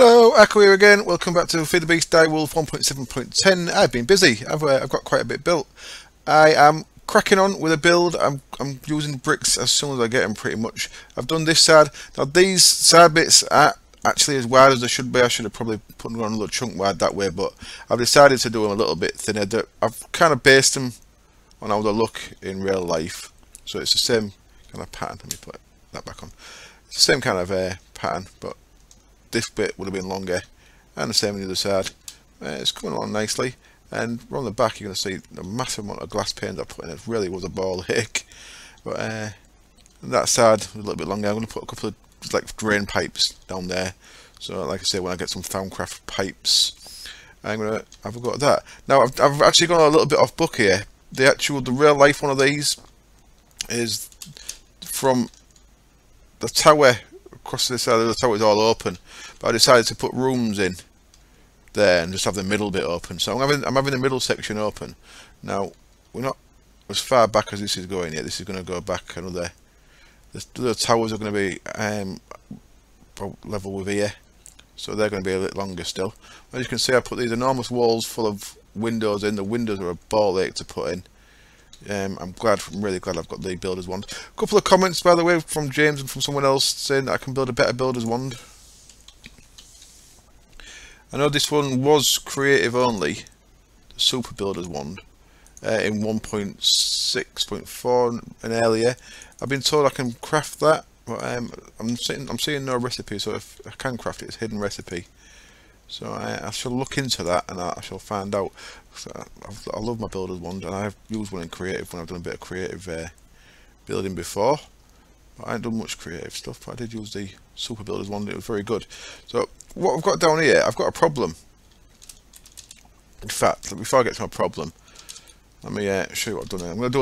Hello, Echo here again. Welcome back to Feed the Beast Direwolf 1.7.10. I've been busy. I've got quite a bit built. I am cracking on with a build. I'm using bricks as soon as I get them, pretty much. I've done this side. Now these side bits are actually as wide as they should be. I should have probably put them on a little chunk wide that way, but I've decided to do them a little bit thinner. I've kind of based them on how they look in real life, so it's the same kind of pattern. Let me put that back on. It's the same kind of pattern, but this bit would have been longer, and the same on the other side. It's coming along nicely, and on the back you're going to see the massive amount of glass panes I put in. It really was a ball ache. But that side was a little bit longer. I'm going to put a couple of like drain pipes down there, so like I say, when I get some Foundcraft pipes, I'm going to have a go at that. Now I've actually gone a little bit off book here. The real life one of these is from the tower. Across this side of the tower is all open, but I decided to put rooms in there and just have the middle bit open. So I'm having the middle section open. Now we're not as far back as this is going yet. This is going to go back another. The towers are going to be level with here, so they're going to be a bit longer still. As you can see, I put these enormous walls full of windows in. The windows are a ball ache to put in. I'm really glad I've got the builder's wand. A couple of comments, by the way, from James and from someone else saying that I can build a better builder's wand. I know this one was creative only, the super builder's wand, in 1.6.4 and earlier. I've been told I can craft that, but I'm seeing no recipe, so if I can craft it, it's a hidden recipe. So I shall look into that, and I shall find out. So I love my builder's wand, and I've used one in creative when I've done a bit of creative building before. But I haven't done much creative stuff, but I did use the super builder's wand. It was very good. So what I've got down here, I've got a problem. In fact, before I get to my problem, let me show you what I've done here. I'm going to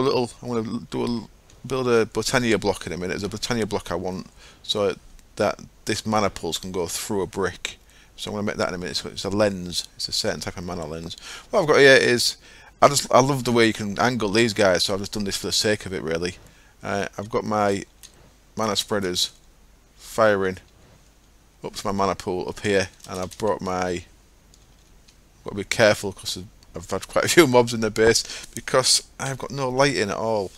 build a Botania block in a minute. There's a Botania block I want, so that this mana pulse can go through a brick. So I'm going to make that in a minute. So it's a lens. It's a certain type of mana lens. What I've got here is, I love the way you can angle these guys. So I've just done this for the sake of it, really. I've got my mana spreaders firing up to my mana pool up here, and I've brought my. Got to be careful because I've had quite a few mobs in the base because I've got no lighting at all.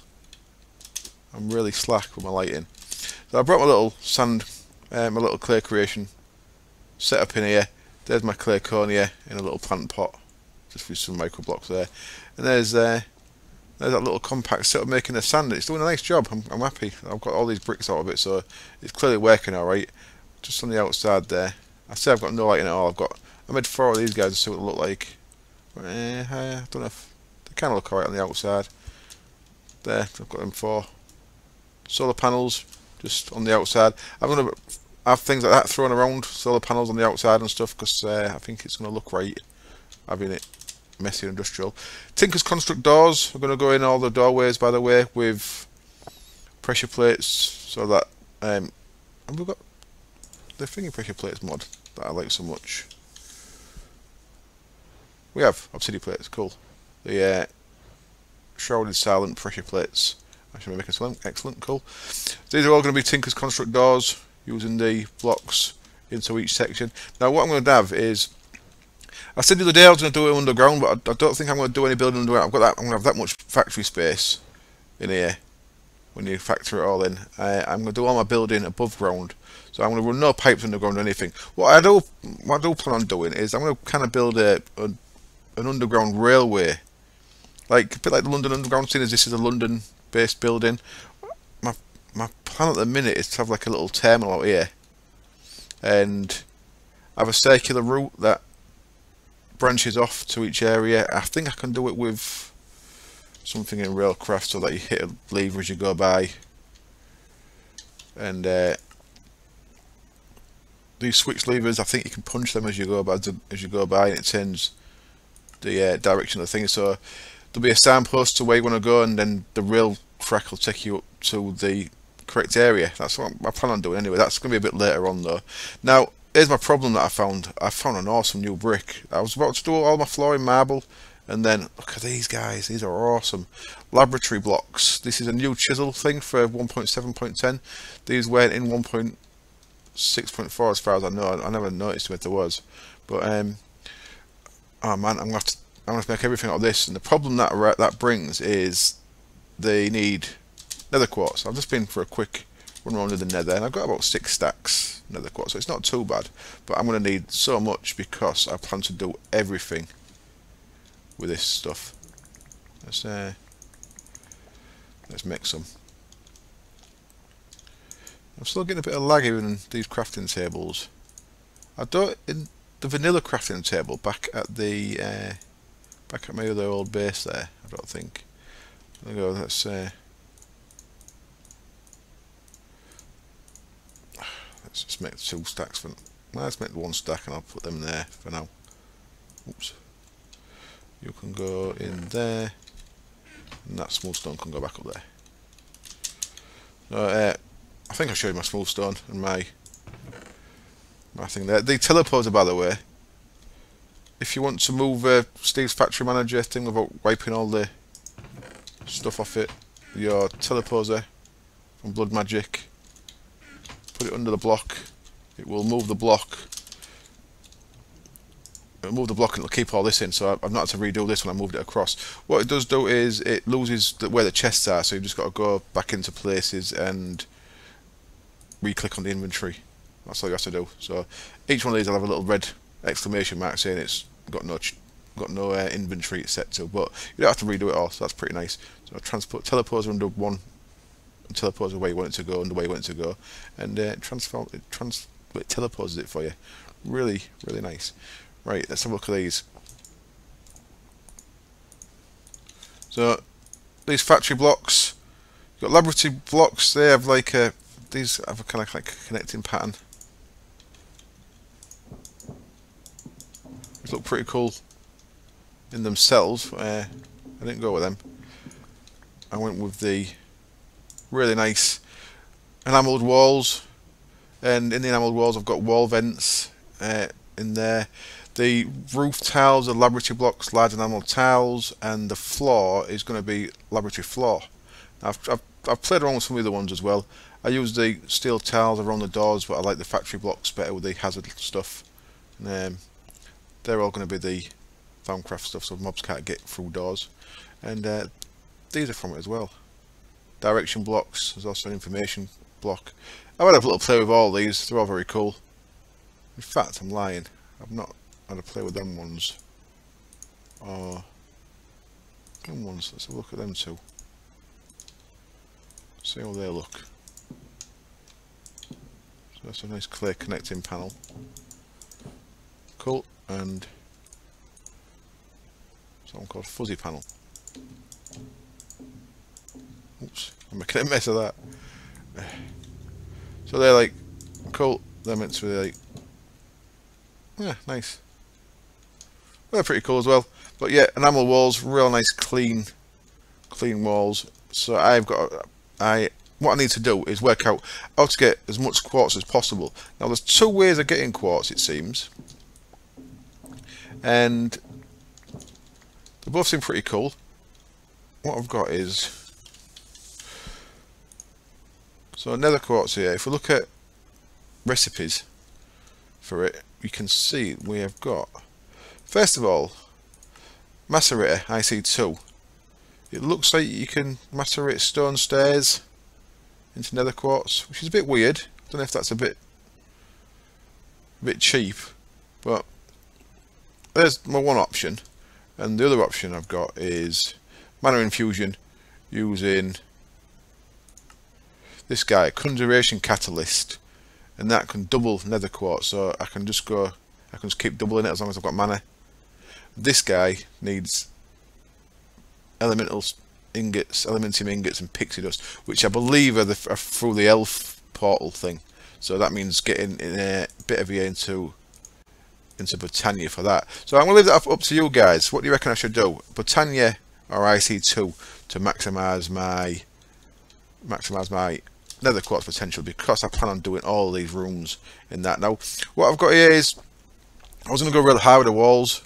I'm really slack with my lighting. So I brought my little sand, my little clay creation set up in here. There's my clay cone here in a little plant pot, just with some micro blocks there, and there's that little compact setup making the sand. It's doing a nice job. I'm happy. I've got all these bricks out of it, so it's clearly working all right. Just on the outside there, I say I've got no lighting at all. I made 4 of these guys to see what they look like. I don't know if they kind of look alright on the outside. There, I've got them 4 solar panels just on the outside. I'm gonna have things like that thrown around, solar panels on the outside and stuff, because I think it's going to look right having it messy and industrial. Tinker's Construct doors are going to go in all the doorways, by the way, with pressure plates, so that and we've got the thingy pressure plates mod that I like so much. We have obsidian plates, cool. The shrouded silent pressure plates actually make excellent, cool. These are all going to be Tinker's Construct doors, using the blocks into each section. Now what I'm going to have is, I said the other day I was going to do it underground, but I don't think I'm going to do any building underground. I'm going to have that much factory space in here when you factor it all in. I'm going to do all my building above ground, so I'm going to run no pipes underground or anything. What I do plan on doing is I'm going to kind of build an underground railway, like a bit like the London Underground, seeing as this is a London based building. My plan at the minute is to have like a little terminal out here and have a circular route that branches off to each area. I think I can do it with something in Railcraft, so that you hit a lever as you go by, and these switch levers, I think you can punch them as you go by, and it turns the direction of the thing. So there'll be a signpost to where you want to go, and then the rail track will take you up to the correct area. That's what I plan on doing anyway. That's going to be a bit later on though. Now here's my problem that I found an awesome new brick. I was about to do all my flooring marble, and then look at these guys. These are awesome laboratory blocks. This is a new chisel thing for 1.7.10. These went in 1.6 6.4 as far as I know. I never noticed if there was, but oh man, I'm gonna have to make everything out of this, and the problem that brings is they need nether quartz. I've just been for a quick run around with the nether, and I've got about 6 stacks nether quartz, so it's not too bad, but I'm going to need so much because I plan to do everything with this stuff. Let's make some. I'm still getting a bit of lag even in these crafting tables. I don't, in the vanilla crafting table back at my other old base there, I don't think. There we go, let's just make 2 stacks for, well, let's make 1 stack and I'll put them there for now. Oops. You can go in there, and that smooth stone can go back up there. So, I think I showed you my smooth stone and my thing there. The teleporter, by the way, if you want to move Steve's factory manager thing without wiping all the stuff off it, your teleporter from Blood Magic, put it under the block, it will move the block. It'll move the block and it'll keep all this in, so I've not had to redo this when I moved it across. What it does do is it loses where the chests are, so you've just got to go back into places and re-click on the inventory. That's all you have to do. So each one of these will have a little red exclamation mark saying it's got no inventory it's set to, but you don't have to redo it all, so that's pretty nice. So teleporter under one, and teleporter where you want it to go, under where you want it to go, and it teleports it for you. Really, really nice. Right, let's have a look at these. So these factory blocks, you've got laboratory blocks. They have like these have a kind of like connecting pattern. These look pretty cool in themselves. I didn't go with them. I went with the really nice enamelled walls, and in the enamelled walls I've got wall vents in there. The roof tiles are laboratory blocks, large enamel tiles, and the floor is going to be laboratory floor. I've played around with some of the other ones as well. I use the steel tiles around the doors, but I like the factory blocks better with the hazard stuff. And, they're all going to be the Thaumcraft stuff, so mobs can't get through doors. And these are from it as well. Direction blocks, there's also an information block. I've had a little play with all these, they're all very cool. In fact, I'm lying, I've not had a play with them ones. Or them ones, let's have a look at them too. See how they look. So that's a nice clear connecting panel. Cool, and something called fuzzy panel. Oops, I'm making a mess of that. So they're like cool, they're meant to be like, yeah, nice. They're pretty cool as well. But yeah, enamel walls, real nice clean walls. So what I need to do is work out how to get as much quartz as possible. Now there's 2 ways of getting quartz, it seems, and they both seem pretty cool. What I've got is, so nether quartz here. If we look at recipes for it, you can see we have got, first of all, macerator IC2. It looks like you can macerate stone stairs into nether quartz, which is a bit weird. I don't know if that's a bit cheap, but there's my one option. And the other option I've got is mana infusion using this guy, conjuration catalyst, and that can double nether quartz. So I can just keep doubling it as long as I've got mana. This guy needs elemental ingots, elementium ingots, and pixie dust, which I believe are through the elf portal thing. So that means getting a bit of into Britannia for that. So I'm going to leave that up to you guys. What do you reckon I should do? Britannia or IC2 to maximise my nether quartz potential, because I plan on doing all these rooms in that. Now, what I've got here is, I was going to go real high with the walls,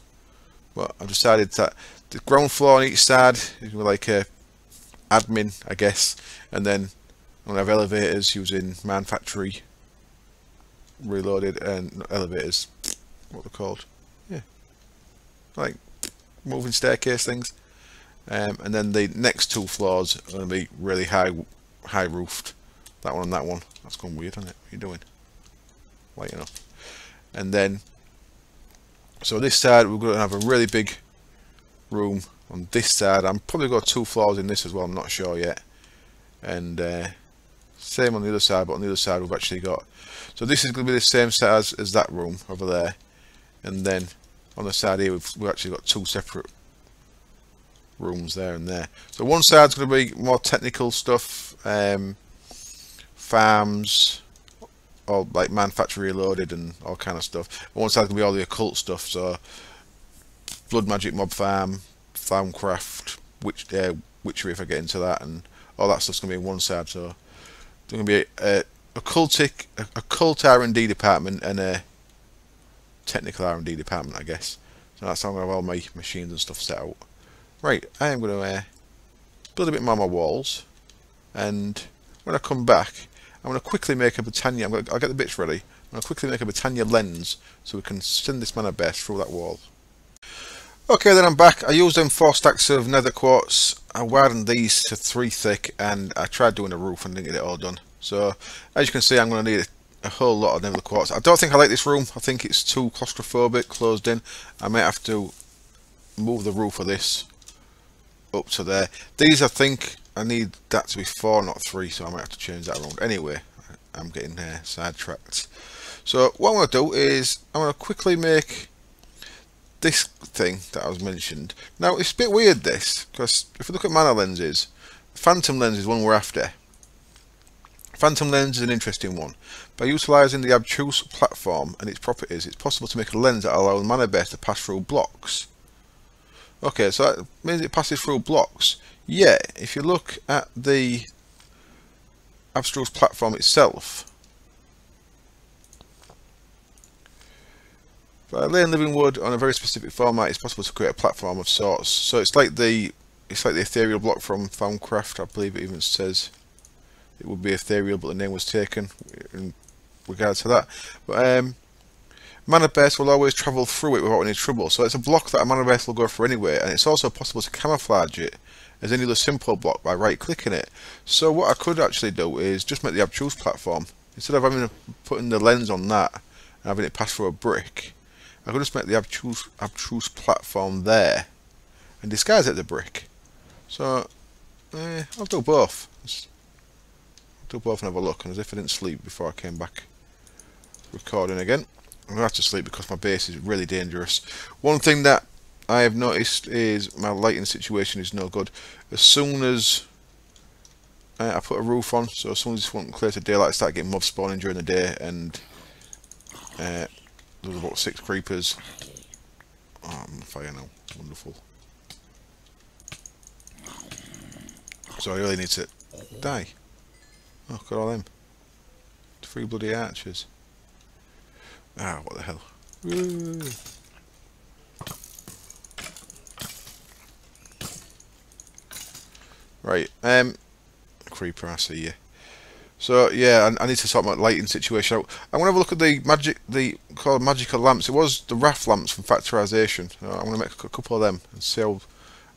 but I've decided that the ground floor on each side is like a admin, I guess, and then I'm going to have elevators using Man Factory reloaded, and not elevators, what they're called, yeah, like moving staircase things. And then the next two floors are going to be really high roofed. That one and that one. That's gone weird, isn't it? What are you doing? Light enough. And then, so this side we're going to have a really big room on this side. I'm probably got 2 floors in this as well, I'm not sure yet. And same on the other side, but on the other side we've actually got, so this is going to be the same size as that room over there. And then on the side here we've actually got 2 separate rooms there and there. So one side's going to be more technical stuff, farms, all like manufacture reloaded and all kind of stuff. And one side's going to be all the occult stuff, so blood magic, mob farm, thaumcraft, witchery if I get into that, and all that stuff's going to be in one side. So there's going to be a occult R&D department and a technical R&D department, I guess. So that's how I'm going to have all my machines and stuff set out. Right, I am going to build a bit more on my walls, and when I come back I'm going to quickly make a Britannia. I'll get the bits ready. I'm going to quickly make a Britannia lens so we can send this mana base through that wall. Okay, then I'm back. I used them 4 stacks of nether quartz. I widened these to 3 thick, and I tried doing a roof and didn't get it all done. So as you can see, I'm going to need a whole lot of nether quartz. I don't think I like this room. I think it's too claustrophobic, closed in. I might have to move the roof of this up to there. These, I think I need that to be 4, not 3, so I might have to change that around. Anyway, I'm getting sidetracked. So what I'm going to do is I'm going to quickly make this thing that I was mentioned. Now it's a bit weird this, because if we look at mana lenses, phantom lens is one we're after. Phantom lens is an interesting one. By utilising the obtuse platform and its properties, it's possible to make a lens that allows the mana base to pass through blocks. Okay, so that means it passes through blocks. Yeah, if you look at the abstruse platform itself, by laying living wood on a very specific format, it's possible to create a platform of sorts. So it's like the ethereal block from Thaumcraft. I believe it even says it would be ethereal, but the name was taken in regards to that. But mana base will always travel through it without any trouble. So it's a block that a mana base will go through anyway, and it's also possible to camouflage it as any other simple block by right clicking it. So what I could actually do is just make the obtuse platform. Instead of putting the lens on that and having it pass through a brick, I could just make the obtuse platform there and disguise it as a brick. So I'll do both. I'll do both and have a look. And as if I didn't sleep before I came back recording again, I'm going to have to sleep because my base is really dangerous. One thing that I have noticed is my lighting situation is no good. As soon as I put a roof on, so as soon as this one clears to daylight, I start getting mobs spawning during the day, and there's about 6 creepers. Oh, I'm on fire now. Wonderful. So I really need to die. Oh, look at all them. 3 bloody archers. Ah, what the hell. Woo. Right, creeper, I see you. So yeah, I need to sort my lighting situation out. I'm gonna have a look at the called magical lamps. It was the raft lamps from factorization. I'm gonna make a couple of them and see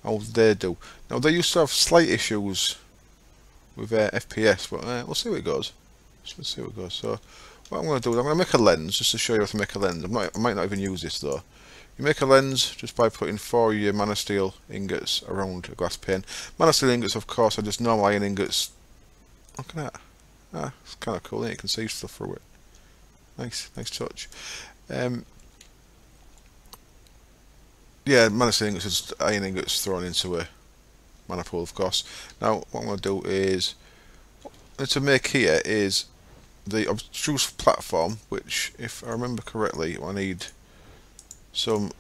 how they do. Now they used to have slight issues with FPS, but we'll see what it goes. Let's see what it goes. So what I'm gonna do is I'm gonna make a lens just to show you how to make a lens. I might not even use this though. You make a lens just by putting 4 of your mana steel ingots around a glass pane. Mana steel ingots, of course, are just normal iron ingots. Look at that. Ah, it's kind of cool, isn't it? You can see stuff through it. Nice touch. Yeah, mana steel ingots are just iron ingots thrown into a mana pool, of course. Now, what I'm going to do is, what to make here is the obtuse platform, which, if I remember correctly, I need some.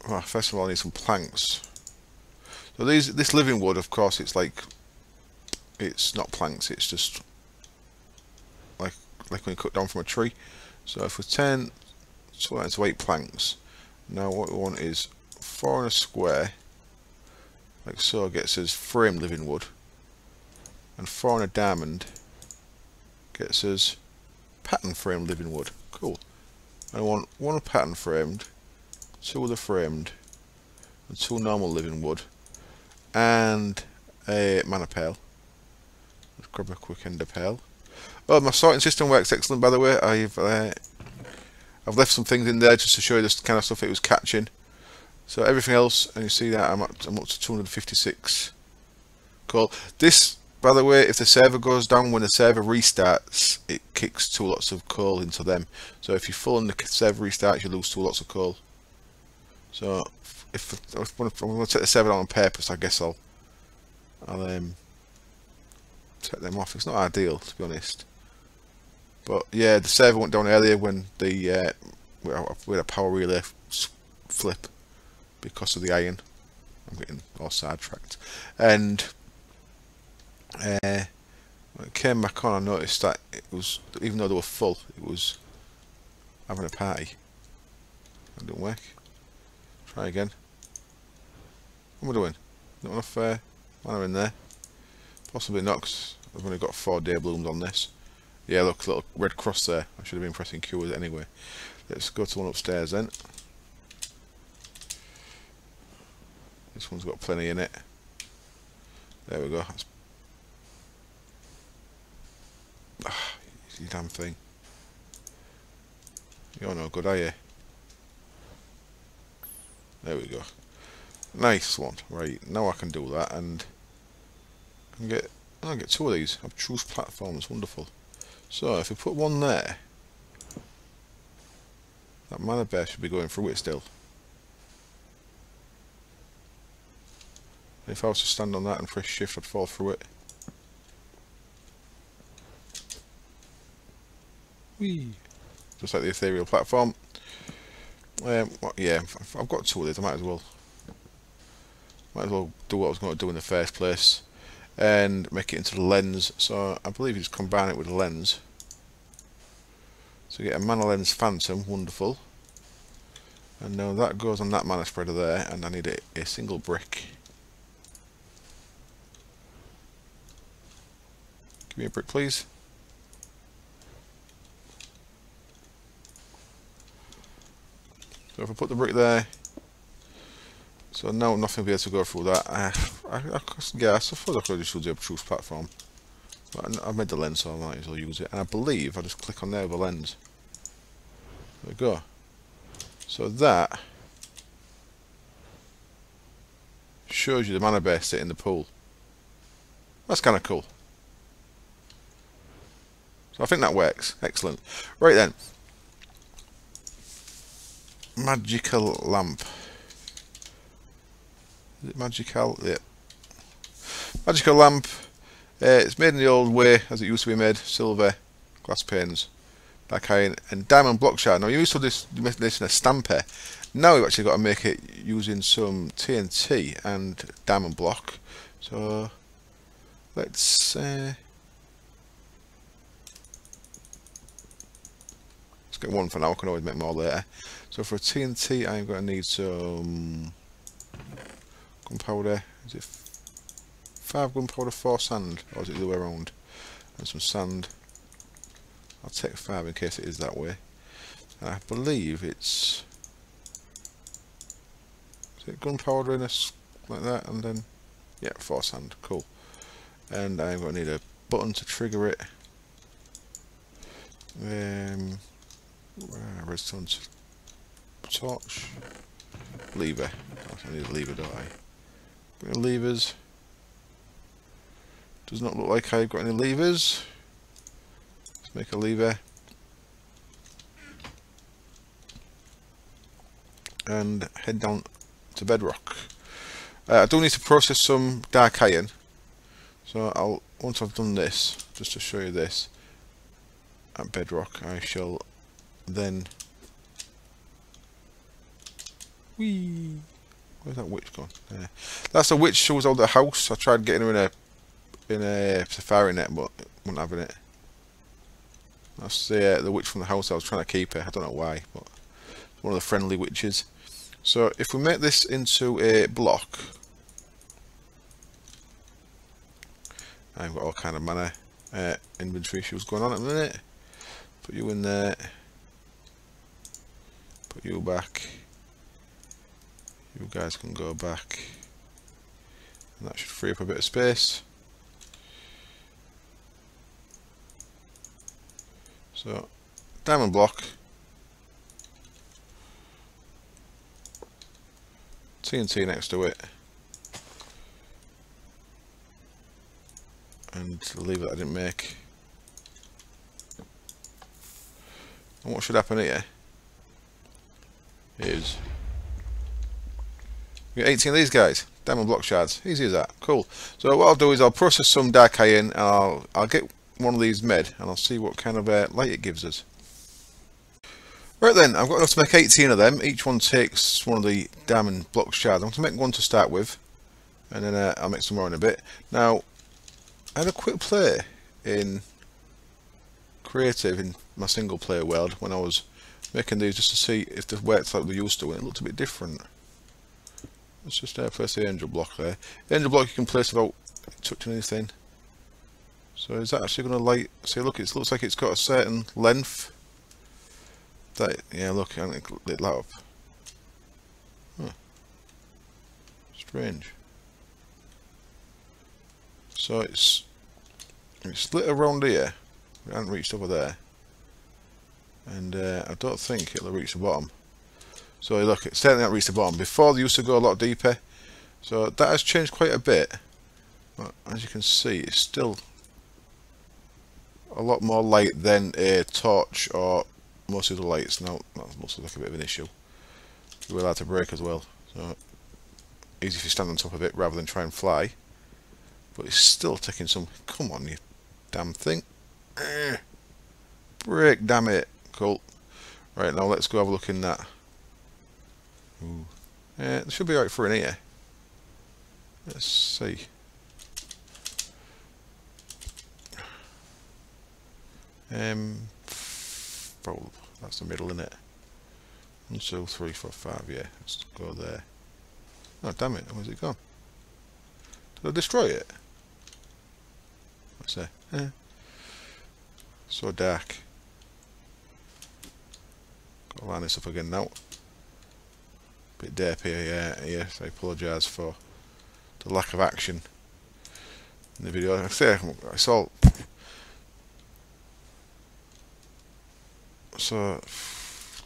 Well, first of all, I need some planks. So this living wood, of course, it's not planks. It's just like when you cut down from a tree. So if we turn that into 8 planks, now what we want is 4 in a square, like so, gets us frame living wood, and 4 in a diamond gets us pattern frame living wood. Cool. I want one pattern framed, 2 other framed, and 2 normal living wood, and a mana pail. Let's grab a quick ender pearl. Oh, my sorting system works excellent, by the way. I've left some things in there just to show you the kind of stuff it was catching. So everything else, and you see that I'm up to 256. Cool. This, by the way, if the server goes down, when the server restarts, it kicks 2 lots of coal into them. So if you're full and the server restarts, you lose 2 lots of coal. So if I'm going to take the server down on purpose, I guess I'll take them off. It's not ideal, to be honest. But yeah, the server went down earlier when the we had a power relay flip because of the iron. I'm getting all sidetracked. And when it came back on, I noticed that it was, even though they were full, it was having a party. That didn't work. Try again. What am I doing? Not enough mana in there. Possibly not, because I've only got 4 day blooms on this. Yeah, look, little red cross there. I should have been pressing Q with it anyway. Let's go to one upstairs then. This one's got plenty in it. There we go. That's... you damn thing. You're no good, are you? There we go. Nice one. Right, now I can do that, and I'll get 2 of these. Abstruse platforms, wonderful. So if we put one there, that mana bear should be going through it still. If I was to stand on that and press shift, I'd fall through it. Whee! Just like the ethereal platform. Yeah, I've got 2 of these. I might as well do what I was going to do in the first place and make it into the lens. So I believe you just combine it with the lens. So you get a mana lens phantom, wonderful. And now that goes on that mana spreader there, and I need a single brick. Give me a brick, please. So if I put the brick there, so now nothing will be able to go through that. Yeah, I suppose I could just use the obtuse platform. But I've made the lens, so I might as well use it. And I believe I just click on there with the lens. There we go. So that shows you the mana bear sitting in the pool. That's kind of cool. So I think that works. Excellent. Right then. Magical lamp. Is it magical? Yeah. Magical lamp. It's made in the old way as it used to be made. Silver, glass panes, black iron, and diamond block shard. Now you used to do this in a stamper. Now we've actually got to make it using some TNT and diamond block. So let's get one for now. I can always make more later. So for a TNT, I'm going to need some gunpowder. Is it 5 gunpowder, 4 sand, or is it the other way around? And some sand. I'll take 5 in case it is that way. And I believe it's, is it gunpowder in a like that, and then yeah, 4 sand. Cool. And I'm going to need a button to trigger it. Redstone torch, lever. I need a lever, don't I? Got any levers? Does not look like I've got any levers. Let's make a lever. And head down to bedrock. I do need to process some dark iron. So once I've done this, just to show you this, at bedrock, I shall then. Whee! Where's that witch gone? There. That's a witch who was on the house. I tried getting her in a safari net, but it wasn't having it. That's the witch from the house. I was trying to keep her. I don't know why, but it's one of the friendly witches. So if we make this into a block, I've got all kind of mana inventory issues going on at the minute. Put you in there. you back. You guys can go back. And that should free up a bit of space. So, diamond block. TNT next to it. And the lever that I didn't make. And what should happen here is we get 18 of these guys, diamond block shards, easy as that, cool. So what I'll do is I'll process some dark iron and I'll get one of these made and I'll see what kind of light it gives us. Right then, I've got enough to make 18 of them. Each one takes one of the diamond block shards. I'm going to make one to start with and then I'll make some more in a bit. Now, I had a quick play in creative in my single player world when I was making these just to see if they worked like they used to, and it looked a bit different. Let's just place the angel block there. The angel block you can place without touching anything. So is that actually going to light? See, look, it looks like it's got a certain length. That, yeah, look, I think it lit that up. Huh. Strange. So it's lit around here. It hasn't reached over there, and I don't think it'll reach the bottom. So look, it certainly hasn't reached the bottom. Before they used to go a lot deeper, so that has changed quite a bit. But as you can see, it's still a lot more light than a torch or most of the lights. Now that's mostly like a bit of an issue. You're allowed to break as well, so easy if you stand on top of it rather than try and fly. But it's still taking some. Come on, you damn thing! Break, damn it! Cool. Right, now let's go have a look in that. Ooh. It should be right for in here. Let's see. Probably that's the middle, isn't it? 1, 2, 3, 4, 5. Yeah, let's go there. Oh damn it! Where's it gone? Did I destroy it? What's that? So dark. Gotta line this up again now. Bit derpy, yeah. Yes, I apologise for the lack of action in the video. I say it's all. So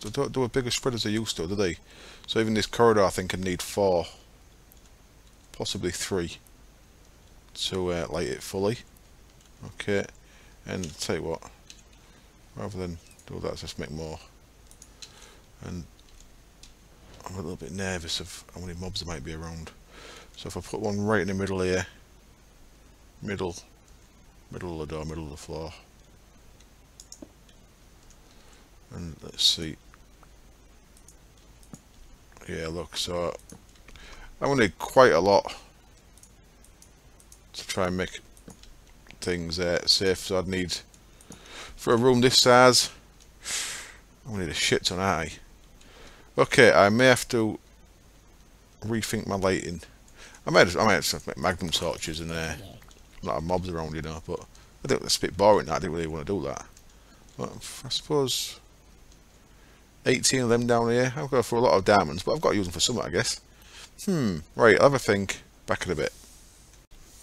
they don't do a bigger spread as they used to, do they? So even this corridor, I think, can need 4, possibly 3, to light it fully. Okay, and tell you what, rather than do that, just make more. And I'm a little bit nervous of how many mobs there might be around. So if I put one right in the middle here, middle of the door, middle of the floor, and let's see. Yeah, look, so I'm going to need quite a lot to try and make things safe. So I'd need, for a room this size, I'm going to need a shit ton, aren't I? Okay, I may have to rethink my lighting. I might just make magnum torches and not have mobs around, you know, but I think that's a bit boring. I didn't really want to do that. But I suppose 18 of them down here. I've got for a lot of diamonds, but I've got to use them for something, I guess. Right, I'll have a think back in a bit.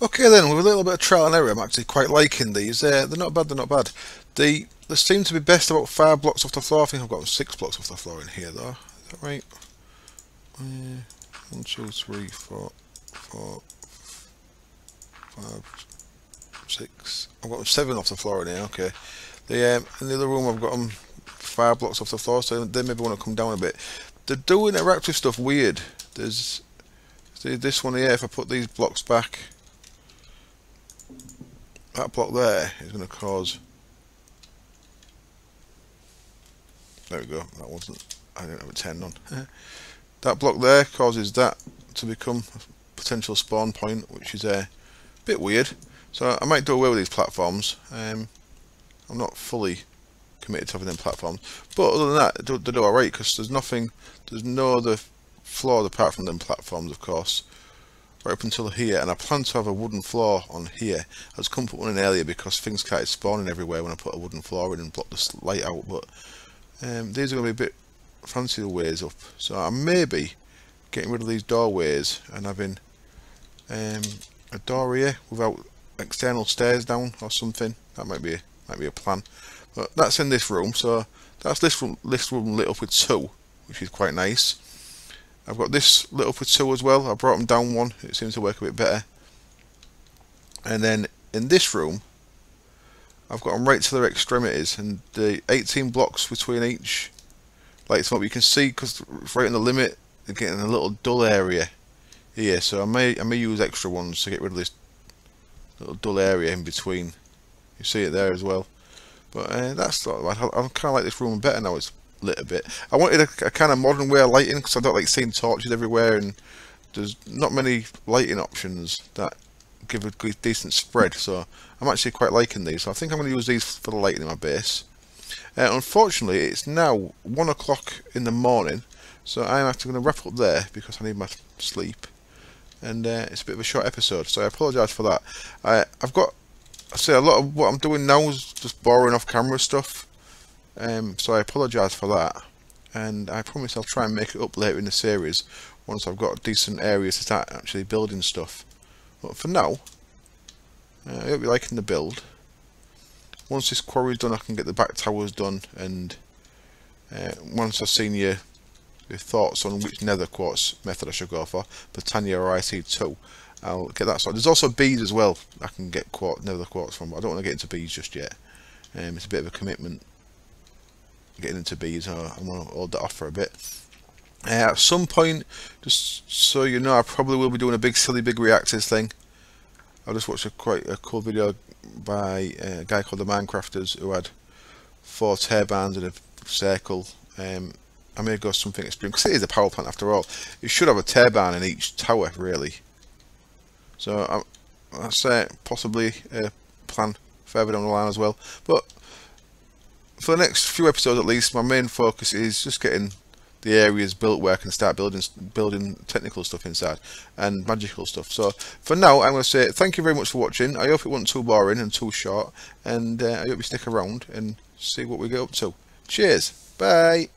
Okay then, with a little bit of trial and error, I'm actually quite liking these. They're not bad, they're not bad. They seem to be best about 5 blocks off the floor. I think I've got 6 blocks off the floor in here though. Is that right? 1, 2, 3, 4, 5, 6. I've got 7 off the floor in here, okay. In the other room I've got them 5 blocks off the floor, so they maybe want to come down a bit. They're doing interactive stuff weird. There's this one here, if I put these blocks back, that block there is going to cause, there we go, that wasn't, I didn't have it turned on. That block there causes that to become a potential spawn point, which is a bit weird. So I might do away with these platforms. I'm not fully committed to having them platforms, but other than that, they do alright, because there's no other floor apart from them platforms, of course, right up until here. And I plan to have a wooden floor on here. I just couldn't put one in earlier because things started spawning everywhere when I put a wooden floor in and blocked the light out. But these are going to be a bit fancy the ways up. So I may be getting rid of these doorways and having a door here without external stairs down or something. That might be a plan. But that's in this room. So that's this room lit up with 2, which is quite nice. I've got this lit up with 2 as well. I brought them down 1. It seems to work a bit better. And then in this room, I've got them right to their extremities, and the 18 blocks between each lights up. You can see because it's right on the limit, they're getting a little dull area here. So I may use extra ones to get rid of this little dull area in between. You see it there as well. But that's not bad. I kind of like this room better now. It's lit a bit. I wanted a kind of modern way of lighting because I don't like seeing torches everywhere, and there's not many lighting options that give a good, decent spread. So I'm actually quite liking these. So I think I'm going to use these for the lighting in my base. Unfortunately, it's now 1 o'clock in the morning, so I'm actually going to wrap up there because I need my sleep. And it's a bit of a short episode, so I apologise for that. I've got, I say, a lot of what I'm doing now is just boring off camera stuff. So I apologise for that, and I promise I'll try and make it up later in the series once I've got decent areas to start actually building stuff. But for now, I hope you're liking the build. Once this quarry's done, I can get the back towers done, and once I've seen your thoughts on which nether quartz method I should go for, Britannia or IC2, I'll get that sorted. There's also bees as well I can get nether quartz from, but I don't want to get into bees just yet. It's a bit of a commitment getting into bees. I want to hold that off for a bit. At some point, just so you know, I probably will be doing a silly big reactors thing. I just watched quite a cool video by a guy called the Minecrafters who had 4 turbines in a circle. I may go something extreme because it is a power plant after all. You should have a turbine in each tower, really. So I'll say possibly a plan further down the line as well. But for the next few episodes at least, my main focus is just getting the areas built where I can start building technical stuff inside and magical stuff. So for now, I'm going to say thank you very much for watching. I hope it wasn't too boring and too short, and I hope you stick around and see what we get up to. Cheers, bye.